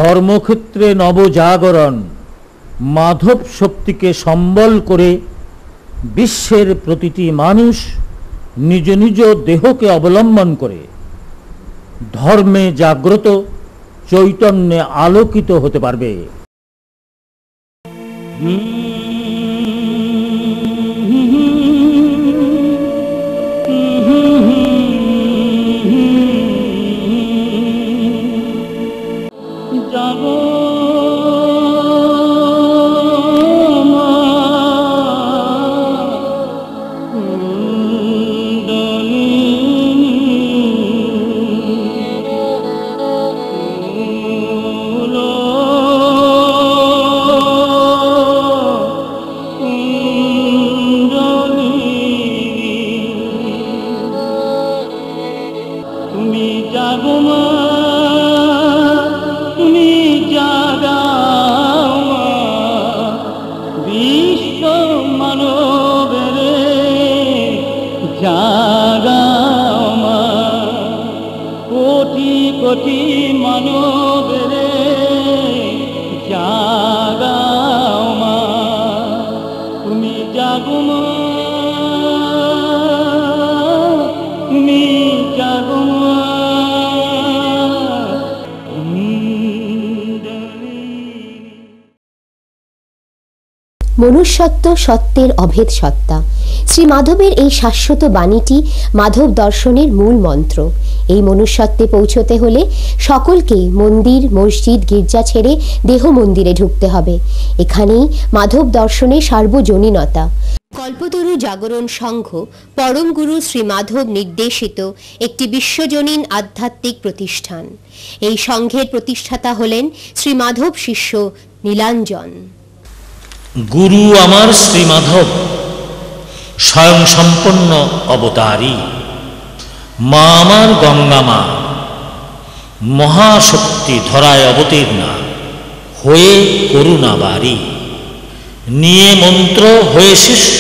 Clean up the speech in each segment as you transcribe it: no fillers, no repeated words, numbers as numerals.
ধর্মক্ষেত্রে নবজাগরণ মাধব শক্তিকে সম্বল করে বিশ্বের প্রতিটি মানুষ নিজ নিজ দেহকে অবলম্বন করে ধর্মে জাগ্রত চৈতন্যে আলোকিত হতে পারবে। মনুষ্যত্ব সত্যের অভেদ সত্তা। শ্রী মাধবের এই শাশ্বত বাণীটি মাধব দর্শনের মূল মন্ত্র। এই মনুষ্যত্বে পৌঁছতে হলে সকলকেই মন্দির, মসজিদ, গির্জা ছেড়ে দেহ মন্দিরে ঢুকতে হবে। এখানেই মাধব দর্শনের সার্বজনীনতা। কল্পতরু জাগরণ সংঘ পরম গুরু শ্রী মাধব নির্দেশিত একটি বিশ্বজনীন আধ্যাত্মিক প্রতিষ্ঠান। এই সংঘের প্রতিষ্ঠাতা হলেন শ্রী মাধব শিষ্য নীলাঞ্জন। গুরু আমার শ্রী মাধব স্বয়ং সম্পন্ন অবতারী, মা আমার গঙ্গা মা, মহাশক্তি ধরায় অবতীর্ণা হয়ে করুণাবারী। নিয়ে মন্ত্র হয়ে শিষ্য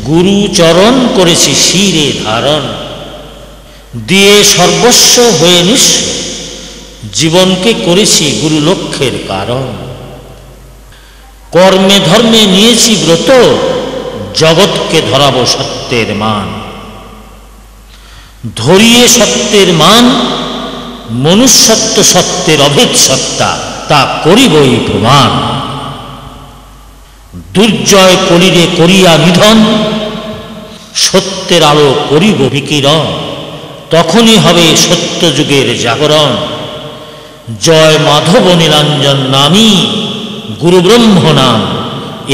গুরু চরণ করেছি শিরে ধারণ, দিয়ে সর্বস্ব হয়ে নিঃস্ব জীবনকে করেছি গুরু লক্ষ্যের কারণ। কর্মে ধর্মে নিয়েছি ব্রত, জগৎকে ধরাবো সত্যের মান। ধরিয়ে সত্যের মান, মনুষ্যত্ব সত্যের অভেদ সত্তা, তা করিবই প্রমাণ। দুর্জয় কলিরে করিয়া নিধন, সত্যের আলো করিব বিকিরণ। তখনই হবে সত্য যুগের জাগরণ। জয় মাধব নীলাঞ্জন নামী গুরু ব্রহ্ম নাম।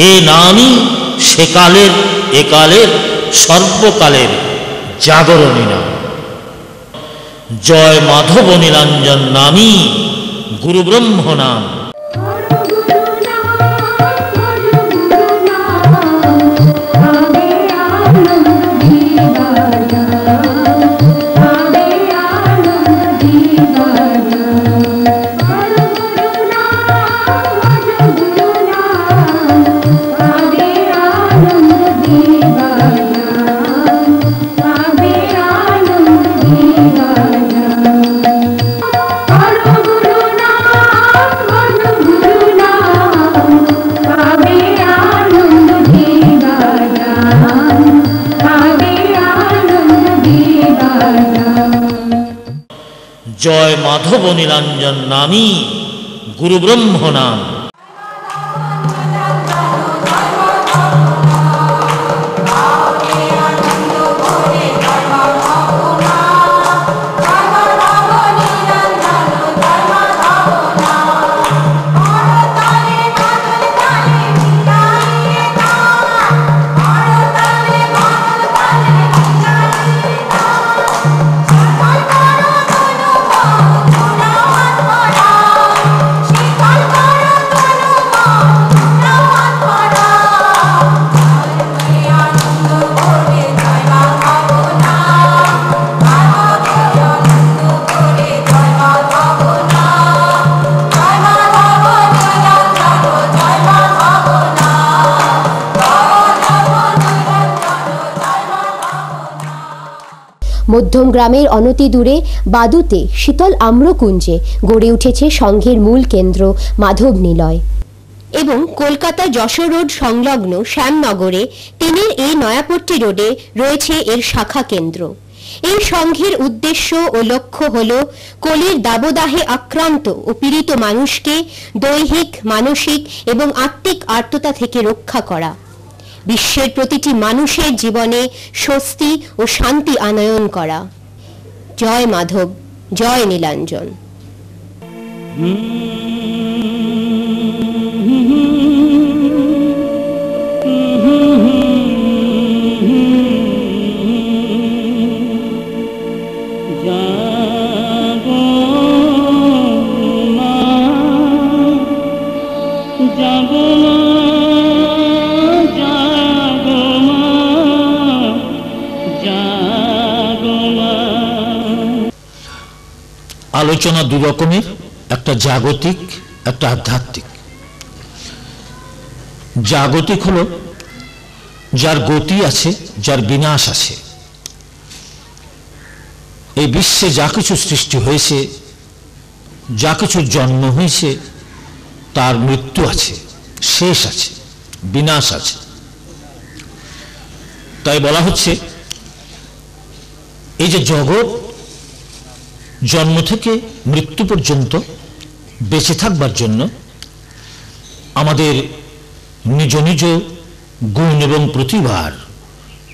এ নামই সেকালের একালের সর্বকালের জাগরণী নাম। জয় মাধব নীলাঞ্জন নামী গুরু ব্রহ্ম নাম। জয় মাধব নীলাঞ্জন নামী গুরু ব্রহ্ম নাম। Shikal karo প্রথম গ্রামের অনতি দূরে বাদুতে শীতল আম্রকুঞ্জে গড়ে উঠেছে সংঘের মূল কেন্দ্র মাধব নিলয়। এবং কলকাতা যশোর রোড সংলগ্ন শ্যামনগরে তিনের এই নয়াপট্টি রোডে রয়েছে এর শাখা কেন্দ্র। এই সংঘের উদ্দেশ্য ও লক্ষ্য হল কলির দাবদাহে আক্রান্ত ও পীড়িত মানুষকে দৈহিক, মানসিক এবং আত্মিক আর্ততা থেকে রক্ষা করা, বিশ্বের প্রতিটি মানুষের জীবনে স্বস্তি ও শান্তি আনয়ন করা। জয় মাধব, জয় নীলাঞ্জন। আলোচনা দু রকমের, একটা জাগতিক, একটা আধ্যাত্মিক। জাগতিক হলো যার গতি আছে, যার বিনাশ আছে। এই বিশ্বে যা কিছু সৃষ্টি হয়েছে, যা কিছুর জন্ম হয়েছে, তার মৃত্যু আছে, শেষ আছে, বিনাশ আছে। তাই বলা হচ্ছে এই যে জগৎ জন্ম থেকে মৃত্যু পর্যন্ত বেঁচে থাকবার জন্য আমাদের নিজ নিজ গুণ এবং প্রতিভার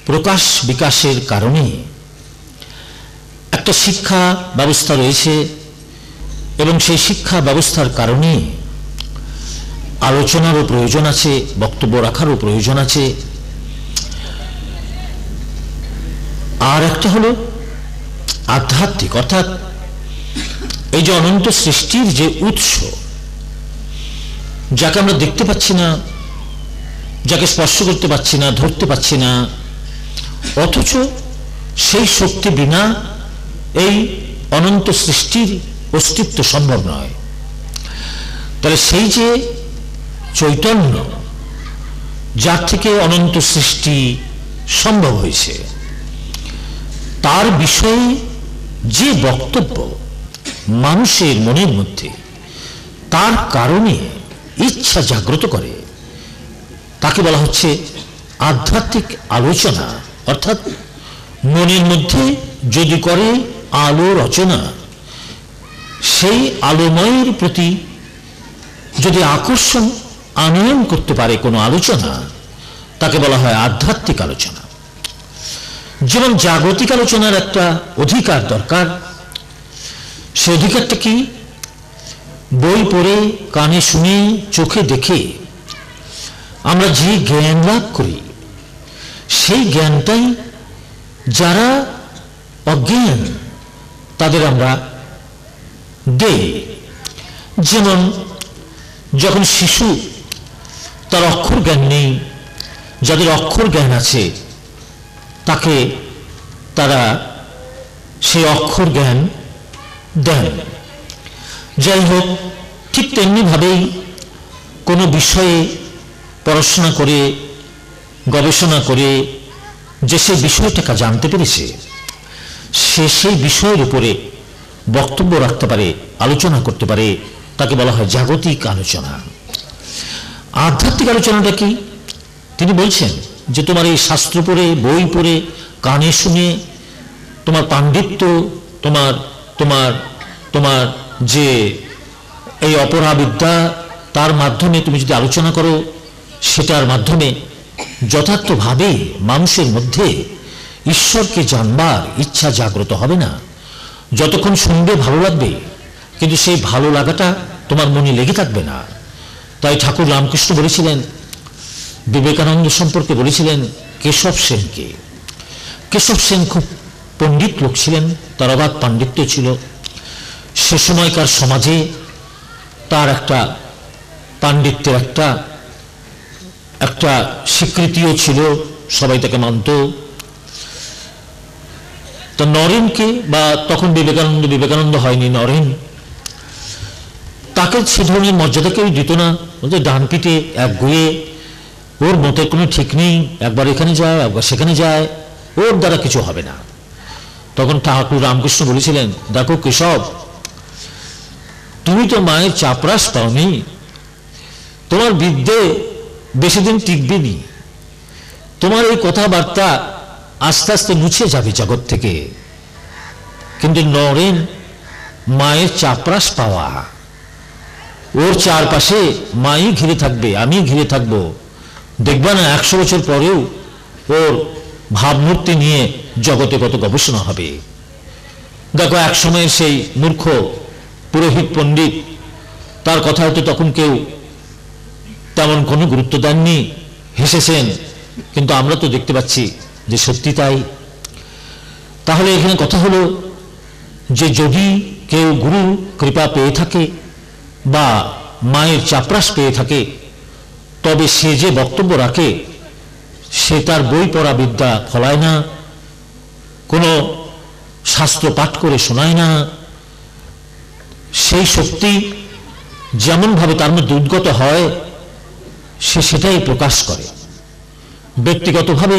প্রকাশ বিকাশের কারণে একটা শিক্ষা ব্যবস্থা রয়েছে, এবং সেই শিক্ষা ব্যবস্থার কারণে আলোচনারও প্রয়োজন আছে, বক্তব্য রাখারও প্রয়োজন আছে। আর একটা হলো আধ্যাত্মিক, অর্থাৎ এই যে অনন্ত সৃষ্টির যে উৎস, যাকে আমরা দেখতে পাচ্ছি না, যাকে স্পর্শ করতে পাচ্ছি না, ধরতে পাচ্ছি না, অথচ সেই শক্তি বিনা এই অনন্ত সৃষ্টির অস্তিত্ব সম্ভব নয়। তাহলে সেই যে চৈতন্য, যার থেকে অনন্ত সৃষ্টি সম্ভব হয়েছে, তার বিষয়ে যে বক্তব্য মানুষের মনের মধ্যে তার কারণে ইচ্ছা জাগ্রত করে, তাকে বলা হচ্ছে আধ্যাত্মিক আলোচনা। অর্থাৎ মনের মধ্যে যদি করে আলো রচনা, সেই আলোময়ের প্রতি যদি আকর্ষণ আনয়ন করতে পারে কোনো আলোচনা, তাকে বলা হয় আধ্যাত্মিক আলোচনা। যেমন জাগতিক আলোচনার একটা অধিকার দরকার। সে অধিকারটা কি? বই পড়ে, কানে শুনে, চোখে দেখে আমরা যে জ্ঞান লাভ করি, সেই জ্ঞানটাই যারা অজ্ঞান তাদের আমরা দেই। যেমন যখন শিশু, তার অক্ষর জ্ঞান নেই, যাদের অক্ষর জ্ঞান আছে তাকে তারা সেই অক্ষর জ্ঞান দেন। যাই হোক, ঠিক তেমনি ভাবেই কোনো বিষয়ে পড়াশোনা করে, গবেষণা করে যে সেই বিষয়টাকে জানতে পেরেছে, সে সেই বিষয়ের উপরে বক্তব্য রাখতে পারে, আলোচনা করতে পারে, তাকে বলা হয় জাগতিক আলোচনা। আধ্যাত্মিক আলোচনাটা কি? তিনি বলছেন যে তোমার এই শাস্ত্র পড়ে, বই পড়ে, কানে শুনে, তোমার পাণ্ডিত্য, তোমার তোমার তোমার যে এই অপরাবিদ্যা, তার মাধ্যমে তুমি যদি আলোচনা করো, সেটার মাধ্যমে যথার্থভাবে মানুষের মধ্যে ঈশ্বরকে জানবার ইচ্ছা জাগ্রত হবে না। যতক্ষণ শুনবে ভালো লাগবে, কিন্তু সেই ভালো লাগাটা তোমার মনে লেগে থাকবে না। তাই ঠাকুর রামকৃষ্ণ বলেছিলেন, বিবেকানন্দ সম্পর্কে বলেছিলেন কেশব সেনকে। কেশব সেন খুব পণ্ডিত লোক ছিলেন, তার অবাধ পাণ্ডিত্য ছিল। সে সময়কার সমাজে তার একটা পাণ্ডিত্যের একটা স্বীকৃতিও ছিল, সবাই তাকে মানত। তো নরেনকে, বা তখন বিবেকানন্দ হয়নি, নরেন, তাকে সে ধরনের মর্যাদা কেউ দিত না। বলতে ডান পিঠে এক গুয়ে, ওর মতের কোনো ঠিক নেই, একবার এখানে যায়, একবার সেখানে যায়, ওর দ্বারা কিছু হবে না। তখন ঠাকুর রামকৃষ্ণ বলেছিলেন, দেখো কেশব, তুমি তো মায়ের চাপরাস পাওনি, তোমার বিদ্যে বেশি দিন টিকবে নি, তোমার এই কথাবার্তা আস্তে আস্তে মুছে যাবে জগৎ থেকে। কিন্তু নরেন মায়ের চাপরাস পাওয়া, ওর চারপাশে মাই ঘিরে থাকবে, আমি ঘিরে থাকবো, দেখবা না 100 বছর পরেও ওর ভাবমূর্তি নিয়ে জগতে কত গবেষণা হবে। দেখো এক সময়ের সেই মূর্খ পুরোহিত পণ্ডিত, তার কথা হয়তো তখন কেউ তেমন কোনো গুরুত্ব দেননি, হেসেছেন, কিন্তু আমরা তো দেখতে পাচ্ছি যে সত্যি তাই। তাহলে এখানে কথা হলো যে যদি কেউ গুরু কৃপা পেয়ে থাকে বা মায়ের চাপরাস পেয়ে থাকে, তবে সে যে বক্তব্য রাখে সে তার বই পড়া বিদ্যা ফলায় না, কোনো শাস্ত্র পাঠ করে শোনায় না, সেই শক্তি যেমনভাবে তার মধ্যে উদ্গত হয় সে সেটাই প্রকাশ করে। ব্যক্তিগতভাবে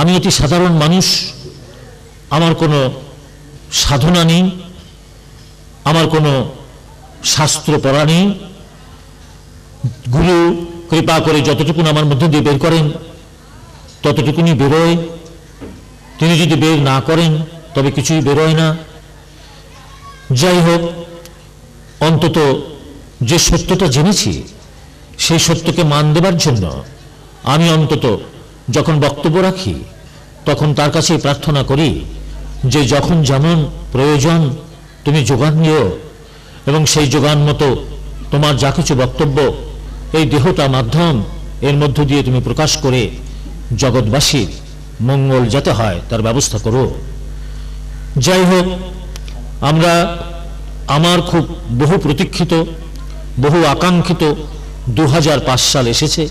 আমি অতি সাধারণ মানুষ, আমার কোনো সাধনা নেই, আমার কোনো শাস্ত্র পড়া নেই, গুরু কৃপা করে যতটুকুন আমার মধ্যে দিয়ে বের করেন ততটুকুনি বেরোয়, তিনি যদি বের না করেন তবে কিছুই বেরোয় না। যাই হোক, অন্তত যে সত্যটা জেনেছি সেই সত্যকে মান দেবার জন্য আমি অন্তত যখন বক্তব্য রাখি তখন তার কাছেই প্রার্থনা করি যে যখন যেমন প্রয়োজন তুমি যোগান দিও, এবং সেই যোগান মতো তোমার যা কিছু বক্তব্য এই দেহটা মাধ্যম, এর মধ্য দিয়ে তুমি প্রকাশ করে জগৎবাসীর মঙ্গল যাতে হয় তার ব্যবস্থা করো। যাই হোক, আমার খুব বহু প্রতীক্ষিত, বহু আকাঙ্ক্ষিত 2005 সাল এসেছে।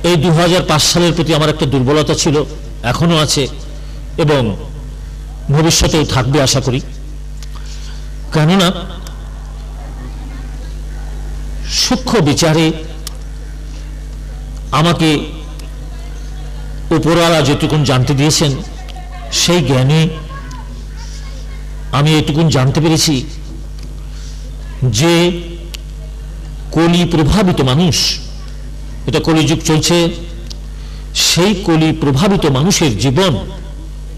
এই 2005 সালের প্রতি আমার একটা দুর্বলতা ছিল, এখনো আছে এবং ভবিষ্যতেও থাকবে আশা করি। কেননা সূক্ষ্ম বিচারে আমাকে উপরওয়ালা যেটুকুন জানতে দিয়েছেন সেই জ্ঞানে আমি এটুকুন জানতে পেরেছি যে কলি প্রভাবিত মানুষ, এটা কলিযুগ চলছে, সেই কলি প্রভাবিত মানুষের জীবন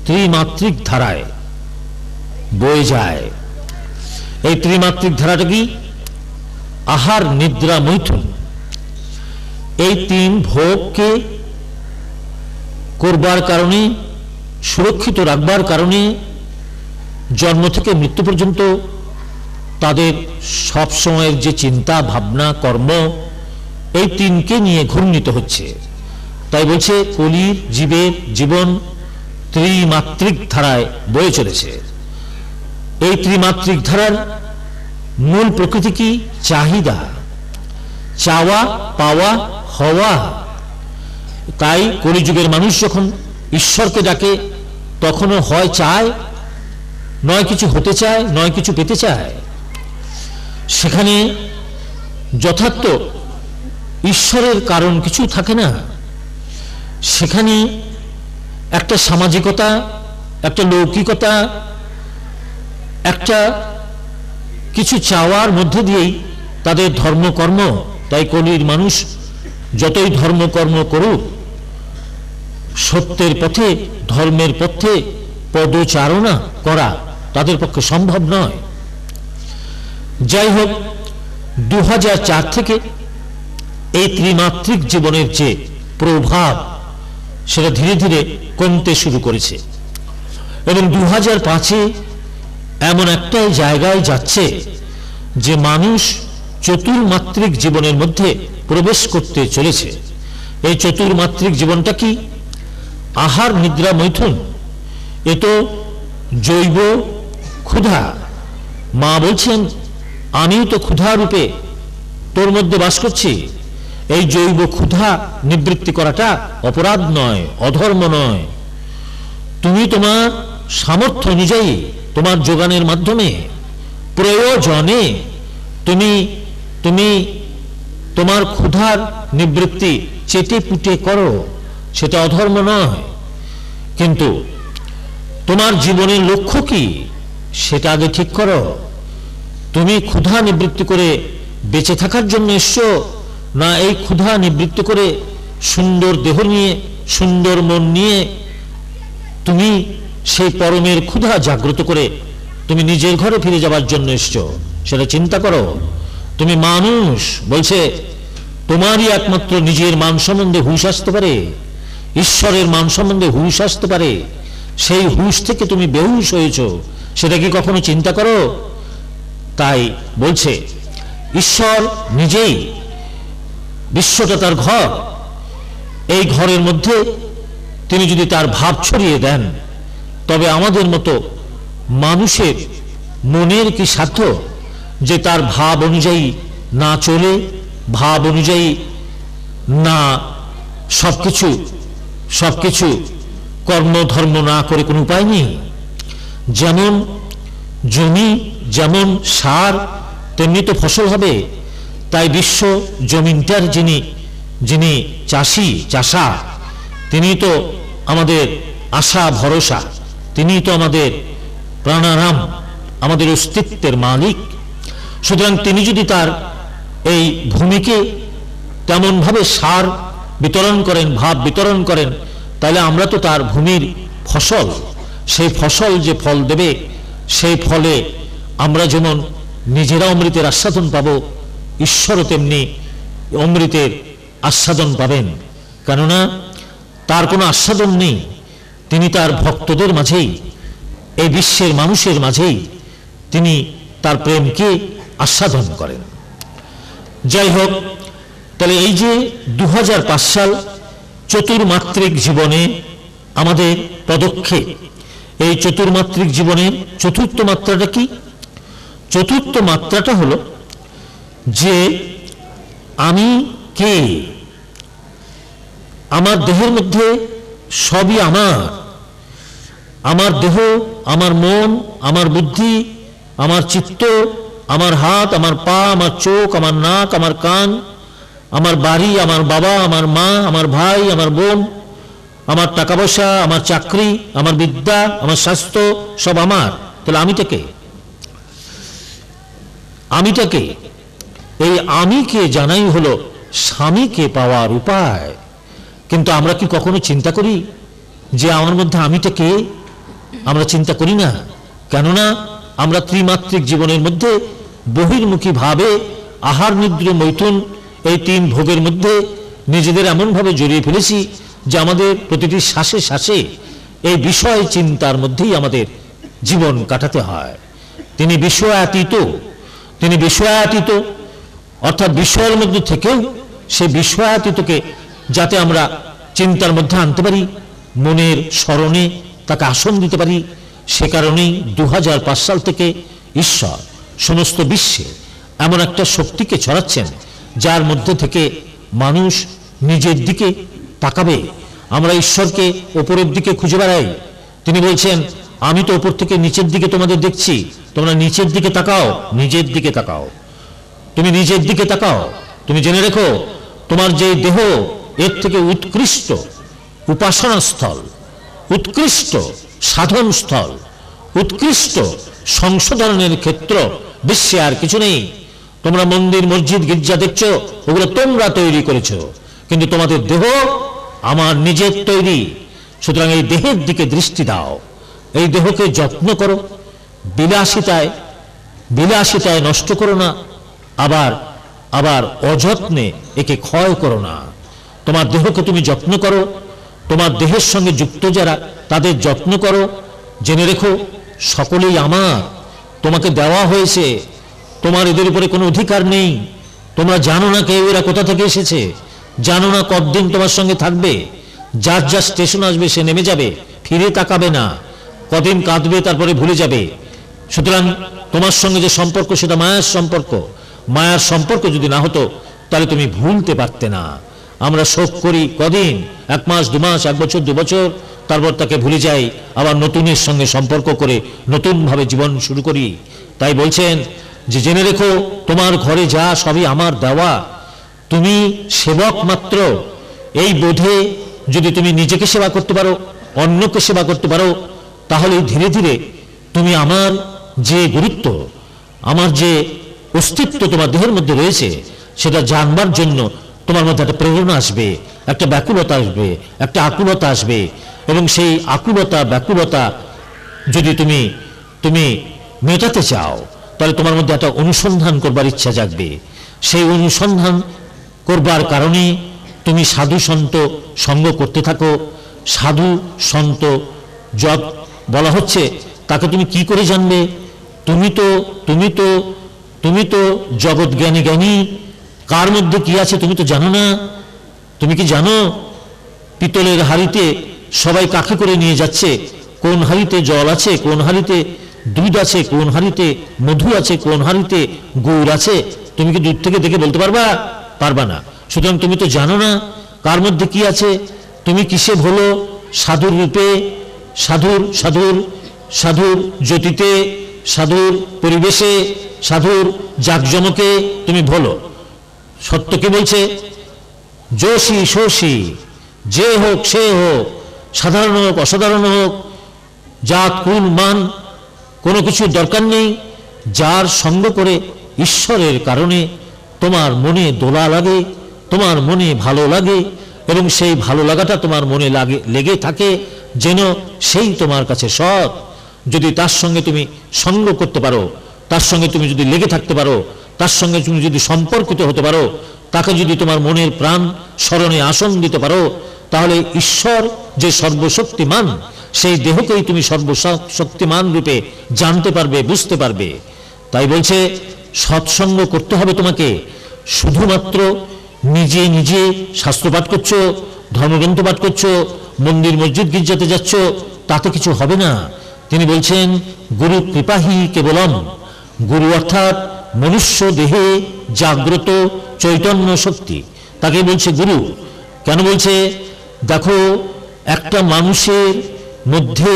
ত্রিমাত্রিক ধারায় বয়ে যায়। এই ত্রিমাত্রিক ধারাটা কি? আহার, নিদ্রা, মৈথুন, এই 3 ভোগকে করবার কারণে, সুরক্ষিত রাখবার কারণে জন্ম থেকে মৃত্যু পর্যন্ত তাদের সব সময়ের যে চিন্তা, ভাবনা, কর্ম, এই 3কে নিয়ে ঘূর্ণিত হচ্ছে। তাই বলছে কলির জীবের জীবন ত্রিমাত্রিক ধারায় বয়ে চলেছে। এই ত্রিমাত্রিক ধারার মূল প্রকৃতি কি? চাহিদা, চাওয়া, পাওয়া, হওয়া। তাই কলিযুগের মানুষ যখন ঈশ্বরকে ডাকে তখনও হয় চায়, নয় কিছু হতে চায়, নয় কিছু পেতে চায়। সেখানে যথার্থ ঈশ্বরের কারণ কিছু থাকে না, সেখানে একটা সামাজিকতা, একটা লৌকিকতা, একটা কিছু চাওয়ার মধ্যে দিয়েই তাদের ধর্মকর্ম। তাই কলির মানুষ যতই ধর্মকর্ম করুক, সত্যের পথে, ধর্মের পথে পদচারণা করা তাদের পক্ষে সম্ভব নয়। যাই হোক, 2004 থেকে এই ত্রিমাত্রিক জীবনের যে প্রভাব সেটা ধীরে ধীরে কমতে শুরু করেছে এবং 2005-এ এমন একটা জায়গায় যাচ্ছে যে মানুষ চতুর্মাত্রিক জীবনের মধ্যে প্রবেশ করতে চলেছে। এই চতুর্মাত্রিক জীবনটা কি? আহার, নিদ্রা, মৈথুন। এ তো জৈব ক্ষুধা। মা বলছেন আমি তো ক্ষুধা রূপে তোর মধ্যে বাস করছি। এই জৈব ক্ষুধা নিবৃত্তি করাটা অপরাধ নয়, অধর্ম নয়। তুমি তোমার সামর্থ্য অনুযায়ী, তোমার যোগানের মাধ্যমে, প্রয়োজনে তুমি তোমার ক্ষুধার নিবৃত্তি চেটে পুটে করো, সেটা অধর্ম নয়। কিন্তু তোমার জীবনের লক্ষ্য কি সেটা আগে ঠিক করো। তুমি ক্ষুধা নিবৃত্তি করে বেঁচে থাকার জন্য এসছো, না এই ক্ষুধা নিবৃত্তি করে সুন্দর দেহ নিয়ে সুন্দর মন নিয়ে তুমি সেই পরমের ক্ষুধা জাগ্রত করে তুমি নিজের ঘরে ফিরে যাবার জন্য এসছো, সেটা চিন্তা করো। তুমি মানুষ, বলছে তোমারই একমাত্র নিজের মান সম্বন্ধে হুঁশ আসতে পারে, ঈশ্বরের মান সম্বন্ধে হুঁশ আসতে পারে। সেই হুঁশ থেকে তুমি বেহুশ হয়েছ, সেটা কি কখনো চিন্তা করো? তাই বলছে ঈশ্বর নিজেই, বিশ্বটা তার ঘর, এই ঘরের মধ্যে তিনি যদি তার ভাব ছড়িয়ে দেন, তবে আমাদের মতো মানুষের মনের কি সাধ্য যে তার ভাব অনুযায়ী না চলে, ভাব অনুযায়ী না সবকিছু কর্মধর্ম না করে কোনো উপায় নেই। যেমন জমি যেমন সার, তেমনি তো ফসল হবে। তাই বিশ্ব জমিনটার যিনি চাষা, তিনি তো আমাদের আশা ভরসা, তিনি তো আমাদের প্রাণারাম, আমাদের অস্তিত্বের মালিক। সুতরাং তিনি যদি তার এই ভূমিকে তেমনভাবে সার বিতরণ করেন, ভাব বিতরণ করেন, তাহলে আমরা তো তার ভূমির ফসল। সেই ফসল যে ফল দেবে, সেই ফলে আমরা যেমন নিজেরা অমৃতের আস্বাদন পাব, ঈশ্বরও তেমনি অমৃতের আস্বাদন পাবেন। কেননা তার কোনো আস্বাদন নেই, তিনি তার ভক্তদের মাঝেই, এই বিশ্বের মানুষের মাঝেই তিনি তার প্রেমকে আস্বাদন করেন। যাই হোক, তাহলে এই যে 2005 সাল চতুর্মাত্রিক জীবনে আমাদের পদক্ষেপ, এই চতুর্মাত্রিক জীবনের চতুর্থ মাত্রাটা কি? চতুর্থ মাত্রাটা হলো যে আমি কে, আমার দেহের মধ্যে সবই আমার দেহ, আমার মন, আমার বুদ্ধি, আমার চিত্ত, আমার হাত, আমার পা, আমার চোখ, আমার নাক, আমার কান, আমার বাড়ি, আমার বাবা, আমার মা, আমার ভাই, আমার বোন, আমার টাকা পয়সা, আমার চাকরি, আমার বিদ্যা, আমার স্বাস্থ্য, সব আমার। তাহলে আমিটাকে এই আমিকে জানাই হলো স্বামীকে পাওয়ার উপায়। কিন্তু আমরা কি কখনো চিন্তা করি যে আমার মধ্যে আমিটাকে? আমরা চিন্তা করি না। কেননা আমরা ত্রিমাত্রিক জীবনের মধ্যে বহির্মুখী ভাবে আহার নিদ্রা মৈথুন এই 3 ভোগের মধ্যে নিজেদের এমনভাবে জড়িয়ে ফেলেছি যে আমাদের প্রতিটি শ্বাসে শ্বাসে এই বিষয় চিন্তার মধ্যেই আমাদের জীবন কাটাতে হয়। তিনি বিষয়াতীত, অর্থাৎ বিষয়ের মধ্যে থেকেও সে বিষয়াতীতকে যাতে আমরা চিন্তার মধ্যে আনতে পারি, মনের স্মরণে তাকে আসন দিতে পারি, সে কারণেই 2005 সাল থেকে ঈশ্বর সমস্ত বিশ্বে এমন একটা শক্তিকে ছড়াচ্ছেন যার মধ্যে থেকে মানুষ নিজের দিকে তাকাবে। আমরা ঈশ্বরকে ওপরের দিকে খুঁজে বেড়াই, তিনি বলছেন আমি তো ওপর থেকে নিচের দিকে তোমাদের দেখছি, তোমরা নিচের দিকে তাকাও, নিজের দিকে তাকাও, তুমি নিজের দিকে তাকাও। তুমি জেনে রেখো তোমার যে দেহ, এর থেকে উৎকৃষ্ট উপাসনা স্থল, উৎকৃষ্ট সাধন স্থল, উৎকৃষ্ট সংশোধনের ক্ষেত্র বিশ্বে আর কিছু নেই। তোমরা মন্দির, মসজিদ, গির্জা দেখছো, ওগুলো তোমরা তৈরি করেছো, কিন্তু তোমাদের দেহ আমার নিজের তৈরি। সুতরাং এই দেহের দিকে দৃষ্টি দাও, এই দেহকে যত্ন করো, বিলাসিতায় নষ্ট করো না, আবার অযত্নে একে ক্ষয় করো না। তোমার দেহকে তুমি যত্ন করো, তোমার দেহের সঙ্গে যুক্ত যারা তাদের যত্ন করো। জেনে রেখো সকলেই আমার, তোমাকে দেওয়া হয়েছে, তোমার এদের উপরে কোনো অধিকার নেই। তোমরা জানো না কেউ এরা কোথা থেকে এসেছে, জানো না কতদিন তোমার সঙ্গে থাকবে। যার যা স্টেশন আসবে সে নেমে যাবে, ফিরে তাকাবে না, কদিন কাঁদবে তারপরে ভুলে যাবে। সুতরাং তোমার সঙ্গে যে সম্পর্ক সেটা মায়ার সম্পর্ক, মায়ার সম্পর্ক যদি না হতো তাহলে তুমি ভুলতে পারতে না। আমরা শোক করি কদিন, 1 মাস 2 মাস, 1 বছর 2 বছর, তারপর তাকে ভুলে যাই, আবার নতুনের সঙ্গে সম্পর্ক করে নতুনভাবে জীবন শুরু করি। তাই বলছেন যে জেনে রেখো তোমার ঘরে যা সবই আমার দেওয়া, তুমি সেবক মাত্র। এই বোধে যদি তুমি নিজেকে সেবা করতে পারো, অন্যকে সেবা করতে পারো, তাহলে ধীরে ধীরে তুমি আমার যে গুরুত্ব, আমার যে অস্তিত্ব তোমার দেহের মধ্যে রয়েছে, সেটা জানবার জন্য তোমার মধ্যে একটা প্রেরণা আসবে, একটা ব্যাকুলতা আসবে, একটা আকুলতা আসবে। এবং সেই আকুলতা ব্যাকুলতা যদি তুমি তুমি মেটাতে চাও, তাহলে তোমার মধ্যে একটা অনুসন্ধান করবার ইচ্ছা জাগবে। সেই অনুসন্ধান করবার কারণে তুমি সাধু সন্ত সঙ্গ করতে থাকো। সাধু সন্ত যত বলা হচ্ছে, তাকে তুমি কি করে জানবে? তুমি তো জগৎ জ্ঞানী জ্ঞানী, কার মধ্যে কি আছে তুমি তো জানো না। তুমি কি জানো পিতলের হাড়িতে সবাই কাকে করে নিয়ে যাচ্ছে? কোন হাড়িতে জল আছে, কোন হাড়িতে দুধ আছে, কোন হাড়িতে মধু আছে, কোন হাড়িতে গুড় আছে? তুমি কি দূর থেকে দেখে বলতে পারবা? পারবা না। সুতরাং তুমি তো জানো না কার মধ্যে কি আছে। তুমি কিসে ভোলো? সাধুর রূপে, সাধুর জ্যোতিতে, সাধুর পরিবেশে, সাধুর জাকজমকে তুমি ভোলো। সত্য কি বলছে? যোশী শোষী, যে হোক সে হোক, সাধারণ হোক অসাধারণ হোক, জাত কুল মান কোনো কিছুর দরকার নেই। যার সঙ্গ করে ঈশ্বরের কারণে তোমার মনে দোলা লাগে, তোমার মনে ভালো লাগে, এবং সেই ভালো লাগাটা তোমার মনে লেগে থাকে, যেন সেই তোমার কাছে সৎ। যদি তার সঙ্গে তুমি সঙ্গ করতে পারো, তার সঙ্গে তুমি যদি লেগে থাকতে পারো, তার সঙ্গে তুমি যদি সম্পর্কিত হতে পারো, তাকে যদি তোমার মনের প্রাণ স্মরণে আসন দিতে পারো, তাহলে ঈশ্বর যে সর্বশক্তিমান, সেই দেহকেই তুমি সর্বশক্তিমান রূপে জানতে পারবে, বুঝতে পারবে। তাই বলছে সৎসঙ্গ করতে হবে তোমাকে। শুধুমাত্র নিজে নিজে শাস্ত্র পাঠ করছো, ধর্মগ্রন্থ পাঠ করছো, মন্দির মসজিদ গির্জাতে যাচ্ছ, তাতে কিছু হবে না। তিনি বলছেন গুরু কৃপাহি কেবলম। গুরু অর্থাৎ মনুষ্য দেহে জাগ্রত চৈতন্য শক্তি, তাকে বলছে গুরু। কেন বলছে? দেখো, একটা মানুষের মধ্যে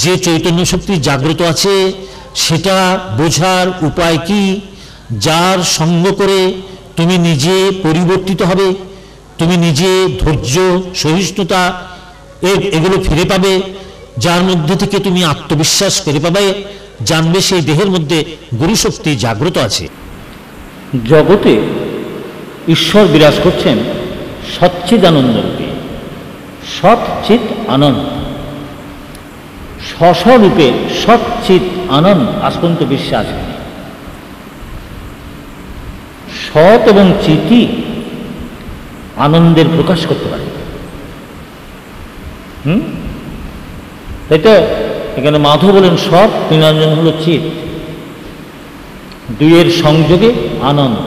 যে চৈতন্য শক্তি জাগ্রত আছে, সেটা বোঝার উপায় কি? যার সঙ্গ করে তুমি নিজে পরিবর্তিত হবে, তুমি নিজে ধৈর্য সহিষ্ণুতা এগুলো ফিরে পাবে, যার মধ্যে থেকে তুমি আত্মবিশ্বাস ফিরে পাবে, জানবে সেই দেহের মধ্যে গুরু শক্তি জাগ্রত আছে। জগতে ঈশ্বর বিরাজ করছেন সচ্চিদানন্দ রূপে। সচ্চিত আনন্দ, স্বস্বরূপে সচ্চিত আনন্দ আজ পর্যন্ত বিশ্বাস নেই। সৎ এবং চিতি আনন্দের প্রকাশ করতে পারে। তাই তো এখানে মাধব বলেন সৎ, নীলাঞ্জন হলো চিত, দুইয়ের সংযোগে আনন্দ।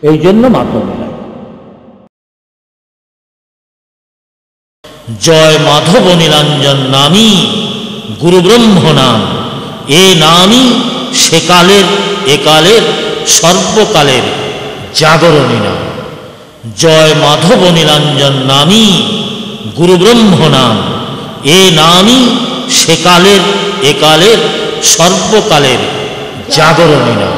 এই জন্য মাধব বলেন জয় মাধব নীলাঞ্জন নামী গুরু ব্রহ্ম নাম। এ নামই সেকালের একালের সর্বকালের জাগরণী নাম। জয় মাধব নীলাঞ্জন নামী গুরু ব্রহ্ম নাম। এ নামই সেকালের একালের সর্বকালের জাগরণী নাম।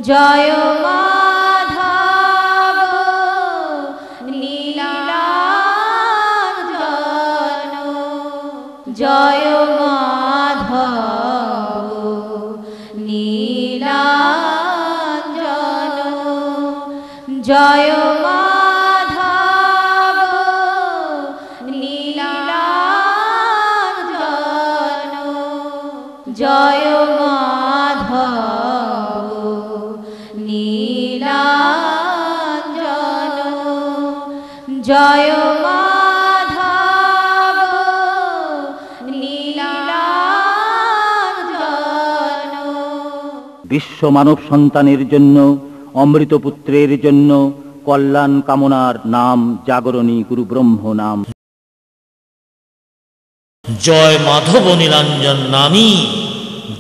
জয় মাধব নীলাঞ্জন, জয় মাধব নীলাঞ্জন, জয় মাধব নীলাঞ্জন, জয় মাধব নীলাঞ্জন, জয় মাধব নীলাঞ্জন। বিশ্ব মানব সন্তানের জন্য, অমৃতপুত্রের জন্য কল্যাণ কামনার নাম জাগরণী গুরু ব্রহ্ম নাম। জয় মাধব নীলাঞ্জন নামী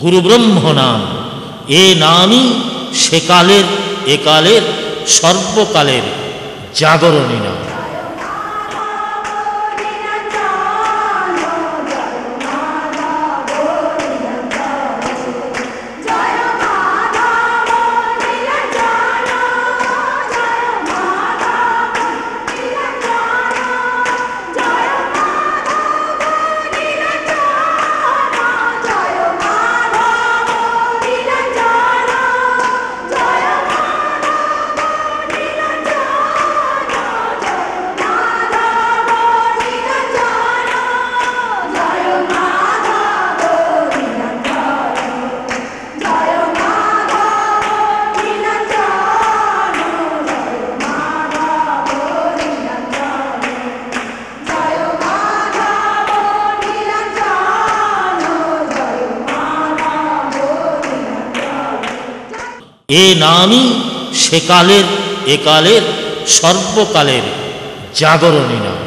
গুরু ব্রহ্ম নাম। এ নামই সেকালের একালের সর্বকালের জাগরণী নাম। জয় মাধব নীলাঞ্জন, এ নামই সেকালের একালের সর্বকালের জাগরণী নাম।